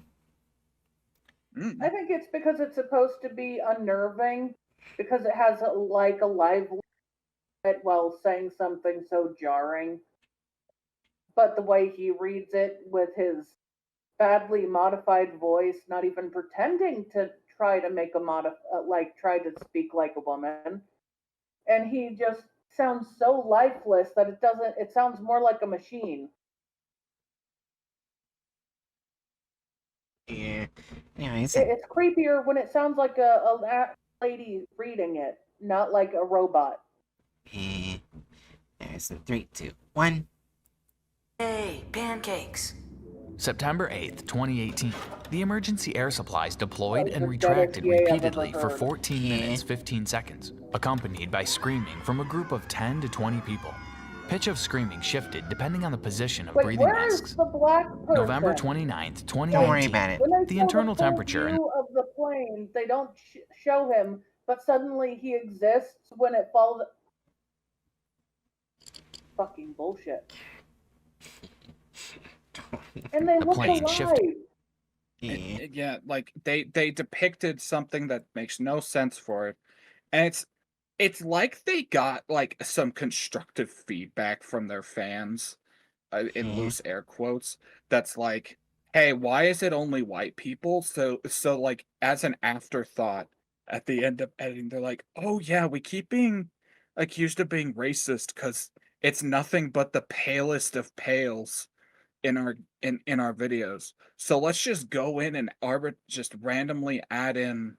I think it's because it's supposed to be unnerving because it has a lively while saying something so jarring. But the way he reads it with his badly modified voice, not even pretending to try to make try to speak like a woman, and he just sounds so lifeless that it sounds more like a machine. Yeah. Anyways. It's creepier when it sounds like a lady reading it, not like a robot. Yeah. There's 3, 2, 1. Hey, pancakes. September 8th, 2018. The emergency air supplies deployed That was and the retracted deadest yay I've repeatedly ever for heard. 14 Yeah. minutes 15 seconds, accompanied by screaming from a group of 10 to 20 people. Pitch of screaming shifted depending on the position of Wait, breathing where is masks. the black person? November 29th, Don't worry 2019. about it. When they The show internal full temperature and view of the plane, they don't show him, but suddenly he exists when it falls. Fucking bullshit. And they look plane alive. shifted. Yeah. Yeah, like they depicted something that makes no sense for it, and it's like they got like some constructive feedback from their fans, in Mhm. loose air quotes. That's like, hey, why is it only white people? So like as an afterthought at the end of editing, they're like, oh yeah, we keep being accused of being racist because it's nothing but the palest of pales in our videos. So let's just go in and just randomly add in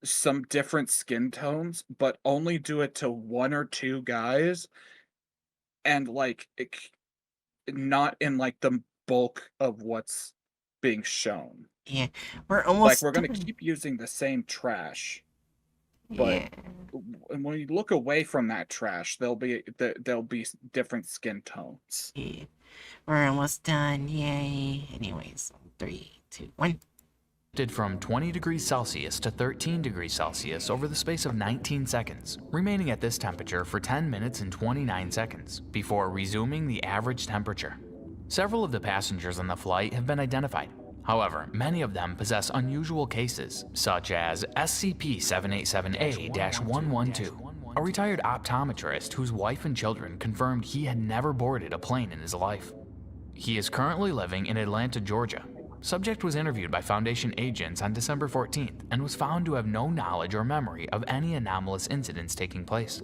some different skin tones, but only do it to 1 or 2 guys, and like not in like the bulk of what's being shown. Yeah. We're Like almost we're gonna done. keep using the same trash, Yeah. but when you look away from that trash, there'll be different skin tones. Yeah. We're almost done. Yay. Anyways. 3, 2, 1. Shifted from 20 degrees Celsius to 13 degrees Celsius over the space of 19 seconds, remaining at this temperature for 10 minutes and 29 seconds before resuming the average temperature. Several of the passengers on the flight have been identified. However, many of them possess unusual cases, such as SCP-787A-112, a retired optometrist whose wife and children confirmed he had never boarded a plane in his life. He is currently living in Atlanta, Georgia. Subject was interviewed by Foundation agents on December 14th and was found to have no knowledge or memory of any anomalous incidents taking place.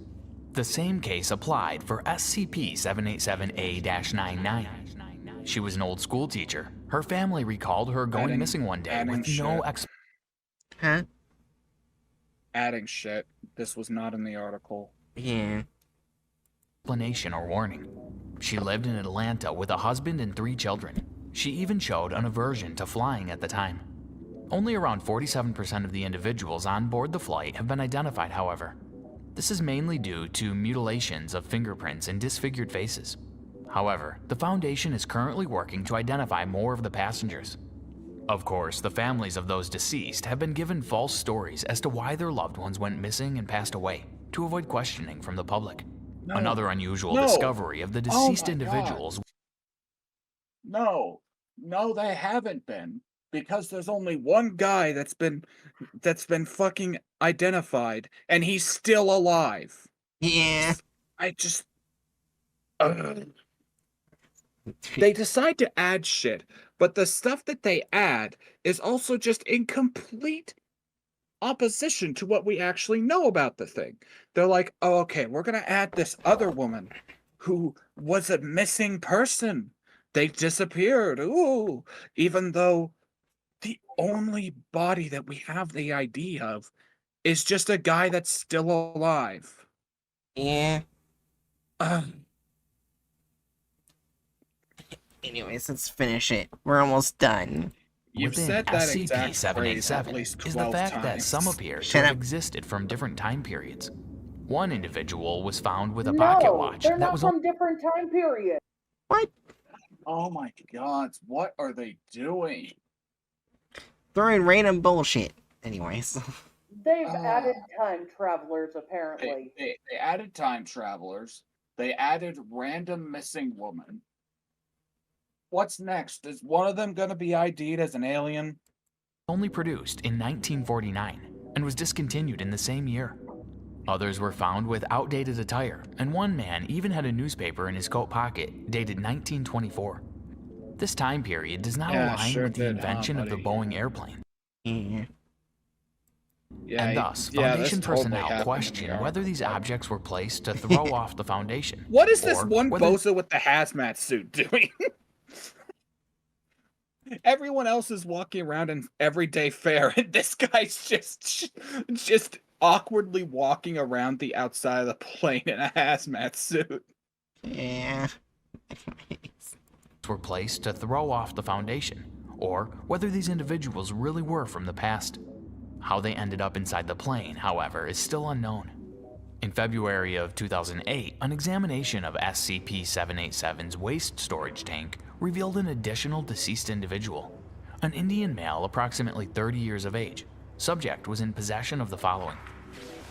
The same case applied for SCP-787A-99. She was an old school teacher. Her family recalled her going missing one day with no Huh? Adding shit. This was not in the article. Yeah. explanation or warning. She lived in Atlanta with a husband and 3 children. She even showed an aversion to flying at the time. Only around 47% of the individuals on board the flight have been identified, however. This is mainly due to mutilations of fingerprints and disfigured faces. However, the Foundation is currently working to identify more of the passengers. Of course, the families of those deceased have been given false stories as to why their loved ones went missing and passed away, to avoid questioning from the public. Another unusual discovery of the deceased individuals. No. No, they haven't been. Because there's only one guy that's been fucking identified, and he's still alive. Yeah. I just they decide to add shit, but the stuff that they add is also just in complete opposition to what we actually know about the thing. They're like, oh, okay, we're gonna add this other woman who was a missing person. They disappeared. Ooh, even though the only body that we have the idea of is just a guy that's still alive. Yeah. Uh, Anyways, let's finish it. We're almost done. you've Within said that exact phrase at SCP-787 least is 12 the fact times. that some appear to Shut have up. existed from different time periods. One individual was found with a pocket No, watch they're that not was from different time periods. What? Oh my god, what are they doing? Throwing random bullshit. Anyways. They've Ah. added time travelers, apparently. They added time travelers. They added random missing woman. What's next? Is one of them going to be ID'd as an alien? only produced in 1949 and was discontinued in the same year. Others were found with outdated attire, and one man even had a newspaper in his coat pocket dated 1924. This time period does not Yeah, align sure with the did, huh, invention of the buddy? Boeing airplane, Yeah. Yeah, and thus yeah, this Foundation totally personnel happened in question the whether these article. objects were placed to throw off the Foundation. What is this or one whether- bozo with the hazmat suit doing? Everyone else is walking around in everyday fare, and this guy's just awkwardly walking around the outside of the plane in a hazmat suit. Yeah. were placed to throw off the Foundation, or whether these individuals really were from the past. How they ended up inside the plane, however, is still unknown. In February of 2008, an examination of SCP-787's waste storage tank revealed an additional deceased individual, an Indian male approximately 30 years of age. Subject was in possession of the following: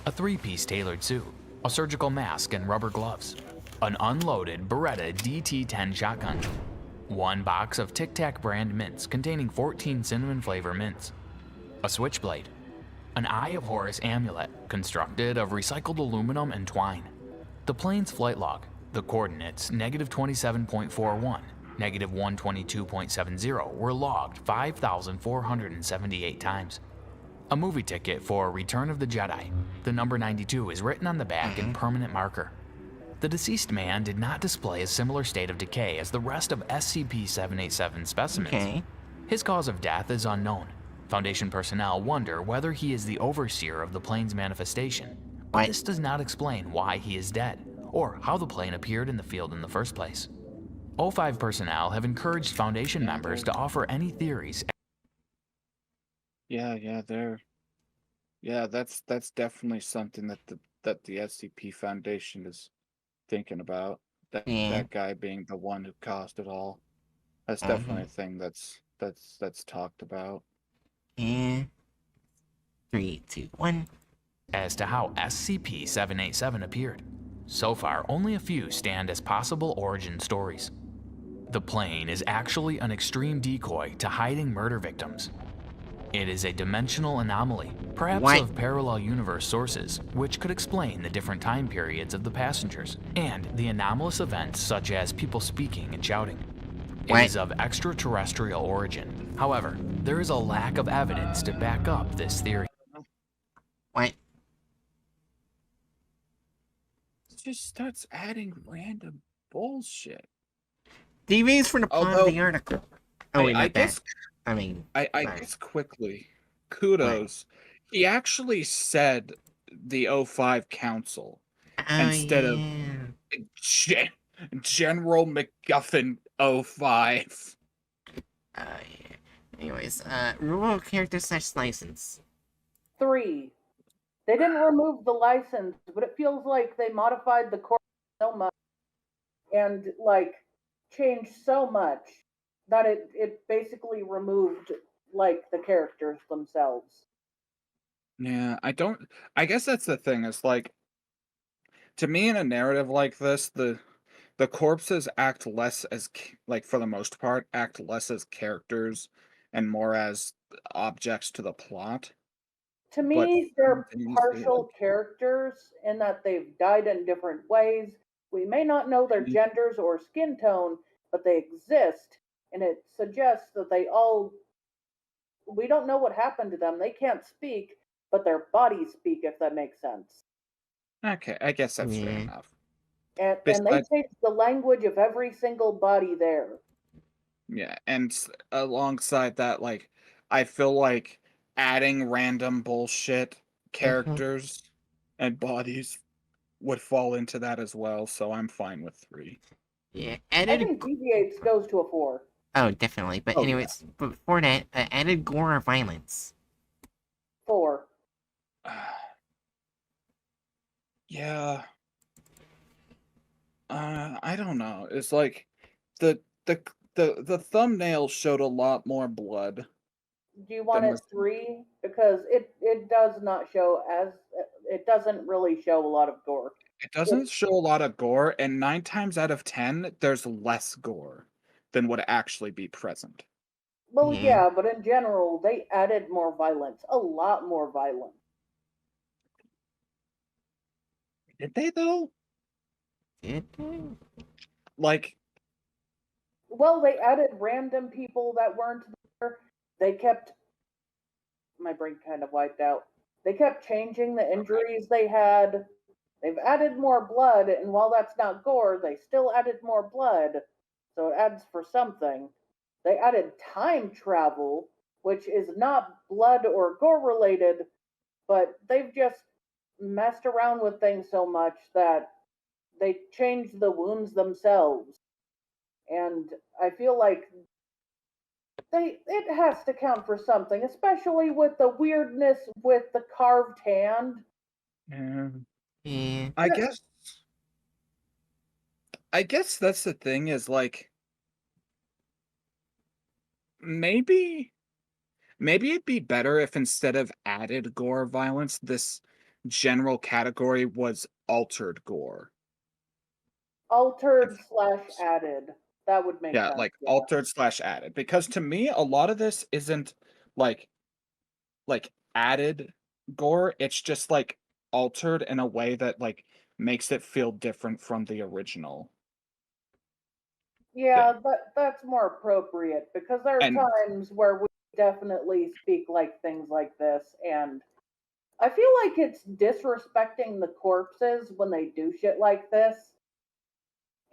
a three-piece tailored suit, a surgical mask and rubber gloves, an unloaded Beretta DT-10 shotgun, one box of Tic Tac brand mints containing 14 cinnamon flavor mints, a switchblade, an Eye of Horus amulet constructed of recycled aluminum and twine, the plane's flight log, the coordinates -27.41, -122.70 were logged 5,478 times. A movie ticket for Return of the Jedi. The number 92 is written on the back in permanent marker. The deceased man did not display a similar state of decay as the rest of SCP-787 specimens. Okay. His cause of death is unknown. Foundation personnel wonder whether he is the overseer of the plane's manifestation, but What? this does not explain why he is dead, or how the plane appeared in the field in the first place. O5 personnel have encouraged Foundation members to offer any theories. Yeah, that's definitely something that the SCP Foundation is thinking about. That guy being the one who caused it all. That's definitely a thing that's talked about. Yeah. 3, 2, 1. As to how SCP-787 appeared, so far only a few stand as possible origin stories. The plane is actually an extreme decoy to hiding murder victims. It is a dimensional anomaly, perhaps What? of parallel universe sources, which could explain the different time periods of the passengers, and the anomalous events such as people speaking and shouting. What? It is of extraterrestrial origin. However, there is a lack of evidence to back up this theory. What? It just starts adding random bullshit. DVs from the part of Although, the article. Oh, wait, I not guess that. I mean, I sorry. guess quickly, kudos. He actually said the O5 Council instead of General MacGuffin 05. Yeah. Anyways, rule character / license. 3. They didn't remove the license, but it feels like they modified the core so much and like changed so much that it basically removed like the characters themselves. Yeah, I guess that's the thing. It's like, to me, in a narrative like this, the the corpses act less as like for the most part act less as characters and more as objects to the plot. To But me, some they're things they partial characters in that they've died in different ways. We may not know their Mhm. genders or skin tone, but they exist, and it suggests that they all. We don't know what happened to them. They can't speak, but their bodies speak, if that makes sense. Okay, I guess that's fair Yeah. enough. And they Besides, speak the language of every single body there. yeah, and alongside that, like, I feel like adding random bullshit characters and bodies would fall into that as well, so I'm fine with 3. Yeah, I think deviates goes to a 4. Oh, definitely. But Oh, yeah. anyways, before that, added gore or violence. 4. Yeah. I don't know. It's like the the the thumbnail showed a lot more blood Do you want than it was 3? Because it does not show as it doesn't really show a lot of gore. it doesn't show a lot of gore, and 9 times out of 10, there's less gore than would actually be present. Well, Yeah. yeah, but in general, they added more violence, a lot more violence. Did they though? Did Like, Well, they added random people that weren't there. They kept my brain kind of wiped out. They kept changing the injuries they had. They've added more blood, and while that's not gore, they still added more blood. So it adds for something. They added time travel, which is not blood or gore related, but they've just messed around with things so much that they changed the wounds themselves. And I feel like it has to count for something, especially with the weirdness with the carved hand. yeah. I guess that's the thing is like maybe it'd be better if instead of added gore violence, this general category was altered gore. Altered If- slash added. That would make Yeah, sense. like Yeah. altered slash added. Because to me, a lot of this isn't like added gore. It's just like altered in a way that like makes it feel different from the original Yeah, thing. that's more appropriate because there are And times where we definitely speak like things like this, and I feel like it's disrespecting the corpses when they do shit like this.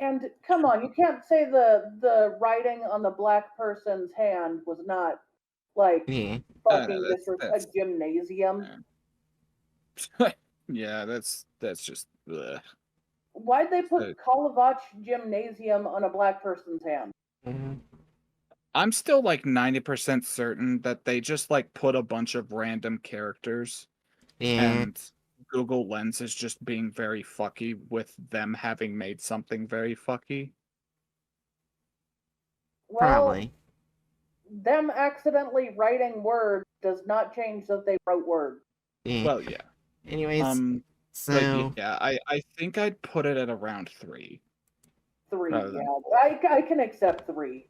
And come on, you can't say the writing on the black person's hand was not like Yeah. fucking no, a gymnasium. yeah, that's just ugh. Why'd they Uh, put Kalavach Gymnasium on a black person's hand? Mhm. I'm still like 90% certain that they just like put a bunch of random characters Yeah. and Google Lens is just being very fucky with them having made something very fucky. Well, Probably. them accidentally writing words does not change that they wrote words. Yeah. Well, yeah. Anyways, But so yeah, I think I'd put it at around 3. 3, Rather than yeah. I can accept 3.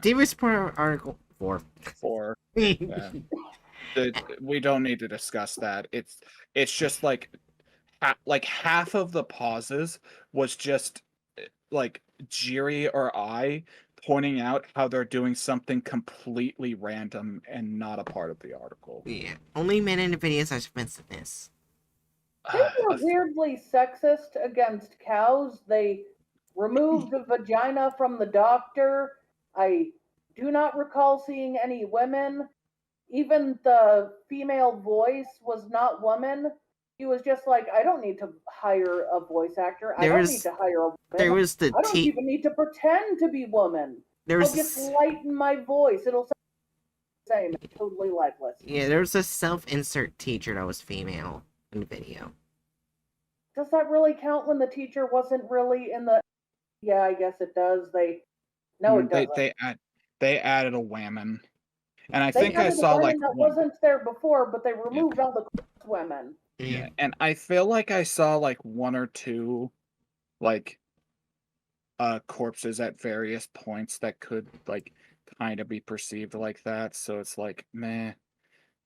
Davis Report Article 4. 4. Yeah. We don't need to discuss that. It's just like half of the pauses was just like Jiri or I pointing out how they're doing something completely random and not a part of the article. Yeah. Only men in the videos are offensiveness. They were weirdly sexist against cows. They removed a vagina from the doctor. I do not recall seeing any women. Even the female voice was not woman. He was just like, I don't need to hire a voice actor. I don't need to hire a woman. There was the I don't even need to pretend to be woman. there I'll was just lighten my voice. It'll sound the same. It's totally lifeless. yeah, there was a self-insert teacher that was female in the video. Does that really count when the teacher wasn't really in the? Yeah, I guess it does. No, it doesn't. They added a woman, and I They think I added a saw woman like that one. wasn't there before, but they removed all the women. Yeah, and I feel like I saw like one or two, like corpses at various points that could like kind of be perceived like that. So it's like, meh.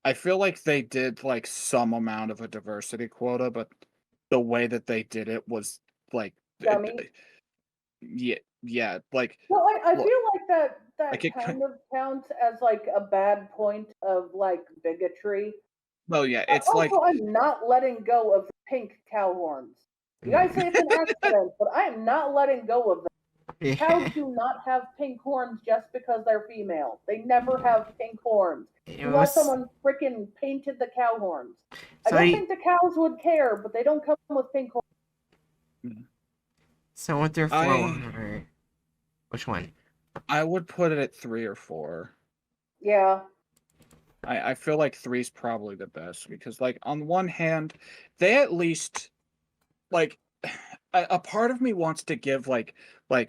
I feel like they did like some amount of a diversity quota, but the way that they did it was like, Dummy. yeah, like Well, I look, feel like that like it. kind of counts as like a bad point of like bigotry. Well, yeah, But it's like also, I'm not letting go of the pink cow horns. You guys say it's an accident, but I am not letting go of them. Cows Yeah. do not have pink horns just because they're female. They never have pink horns. It Unless was someone freaking painted the cow horns. I so. don't think the cows would care, but they don't come with pink horns. So what their I- flow are? Which one? I would put it at 3 or 4. Yeah. I feel like 3's probably the best because, like, on one hand, they at least like a part of me wants to give like a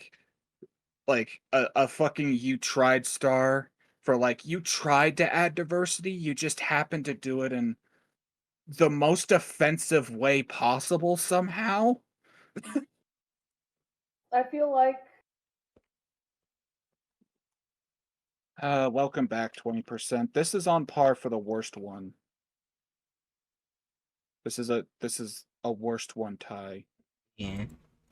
fucking you tried star for like you tried to add diversity, you just happened to do it in the most offensive way possible somehow. I feel like Welcome back, 20%. This is on par for the worst one. This is a worst one tie. Yeah.